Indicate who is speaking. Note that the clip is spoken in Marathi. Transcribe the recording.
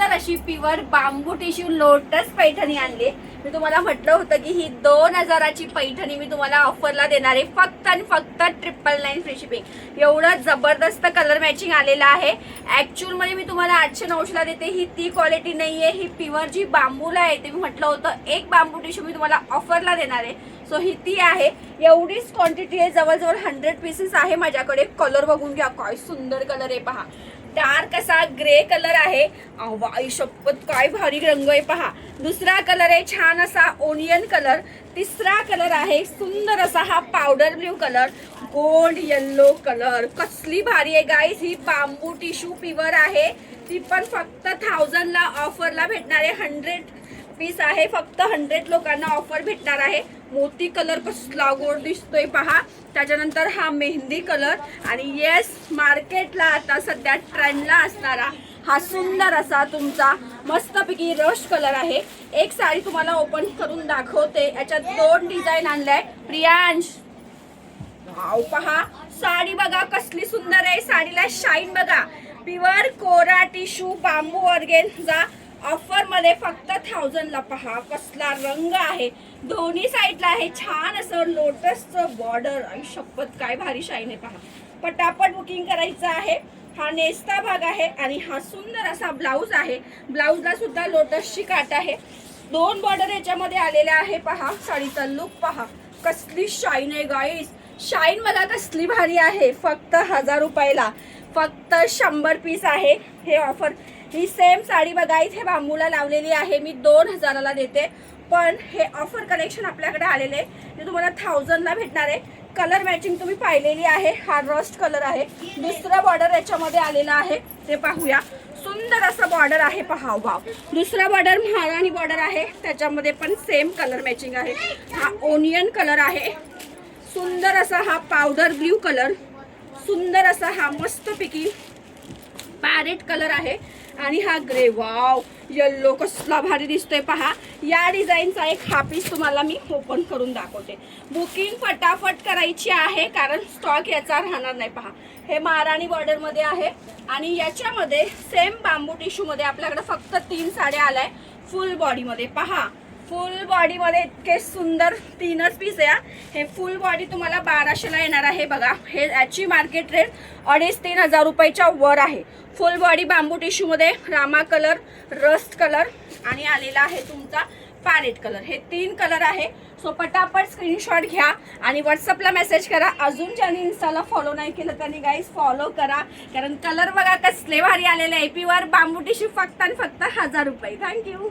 Speaker 1: सुंदर अशी प्युअर बांबू टिश्यू लोटस पैठणी आणली। मी तुम्हाला म्हटलं होतं की ही 2000ची पैठणी मी तुम्हाला ऑफरला देणार आहे, फक्त आणि फक्त 999 फ्री शिपिंग। एवढं जबरदस्त कलर मॅचिंग आलेलं आहे। ऍक्च्युअल मध्ये मी तुम्हाला 800-900 ला देते, ही ती क्वालिटी नाहीये, ही प्युअर जी बांबूला आहे ते मी म्हटलं होतं एक बांबू टिश्यू मी तुम्हाला ऑफरला देणार आहे। सो ही ती आहे, एवढीच क्वांटिटी आहे, जवळजवळ 100 पीसेस आहे माझ्याकडे। कलर बघून घ्या, काय सुंदर कलर आहे पहा। डार्क असा ग्रे कलर आहे, आई शपथ काय भारी रंग आहे पहा। दुसरा कलर आहे छान असा ओनियन कलर। तिसरा कलर आहे सुंदर असा हा powder blue colour. Gold yellow colour कसली भारी आहे गाईस। ही बांबू टिश्यू प्युअर आहे, ती पण फक्त 1000 ला ऑफरला भेटणार आहे। 100 पीस आहे, फक्त 100 लोकांना ऑफर भेटणार आहे। मोती कलर कसला गोड दिसतोय पहा। त्याच्यानंतर हा मेहंदी कलर आणि येस मार्केटला आता सध्या ट्रेंडला असणारा हा सुंदर असा तुमचा मस्तपैकी रश कलर आहे। एक साडी तुम्हाला ओपन करून दाखवते, याच्यात 2 डिझाईन आणलाय। प्रियांश वाव पहा, साडी बघा कसली सुंदर आहे, साडीला शाईन बघा। प्युअर कोरा टिश्यू बांबू ऑर्गेन्झा ऑफर मध्ये फक्त 1000 ला पहा। कसला रंग आहे, दोन्ही साईडला आहे छान असं लोटसचं बॉर्डर। आई शपथ काय भारी शाईन आहे पहा। पटापट बुकिंग करायचं आहे। हा नेस्ता भाग आहे आणि हा सुंदर असा ब्लाउज आहे। ब्लाउजला सुद्धा लोटसची काट आहे। 2 बॉर्डर याच्यामध्ये आलेले आहे पहा। साडीचा लुक पहा कसली शाईन आहे गाईस। शाईन बघा कसली भारी आहे। फक्त 1000 रुपयाला फक्त 100 पीस आहे हे ऑफर। ही सेम साडी बघा इथे बांबूला लावलेली आहे, मी 2000 ला देते, पण हे ऑफर कलेक्शन आपल्याकडे आलेले आहे, ते तुम्हाला 1000 ला भेटणार आहे। कलर मॅचिंग तुम्ही पाहिलेली आहे, हा रस्ट कलर आहे। दुसरा बॉर्डर याच्यामध्ये आलेला आहे, ते पाहूया। सुंदर असं बॉर्डर आहे पहा, वाव। दुसरा बॉर्डर महाराणी बॉर्डर आहे, त्याच्यामध्ये पण सेम कलर मॅचिंग आहे। हा ओनियन कलर आहे, सुंदर असा हा पावडर ब्ल्यू कलर, सुंदर असा हा मस्तपैकी पॅरेट कलर आहे आणि हा ग्रे, वाव येल्लो कसला भारी दिसतोय पहा। या डिझाईनचा एक हा पीस तुम्हाला मी ओपन करून दाखवते। बुकिंग फटाफट करायची आहे कारण स्टॉक याचा राहणार नाही पहा। हे महाराणी बॉर्डर मध्ये आहे आणि याच्यामध्ये सेम बांबू टिश्यू मध्ये आपल्याकडे फक्त 3 साड्या आलाय फुल बॉडी मध्ये पहा। फुल बॉडी मध्ये इतके सुंदर 3च पीस आहे। हे फुल बॉडी तुम्हाला 1200 ला येणार आहे बघा। हे याची मार्केट रेट 2500-3000 रुपयाच्या वर आहे। फुल बॉडी बांबू टिश्यू मध्ये रामा कलर, रस्ट कलर आणि आलेला आहे तुमचा पॅरेट कलर। हे 3 कलर आहे। सो पटापट स्क्रीनशॉट घ्या आणि व्हॉट्सअपला मेसेज करा। अजून ज्यांनी इन्स्टाला फॉलो नाही केलं त्यांनी गाईज फॉलो करा, कारण कलर बघा कसले भारी आलेले आहे। प्युअर बांबू टिश्यू फक्त आणि फक्त 1000 रुपये। थँक्यू।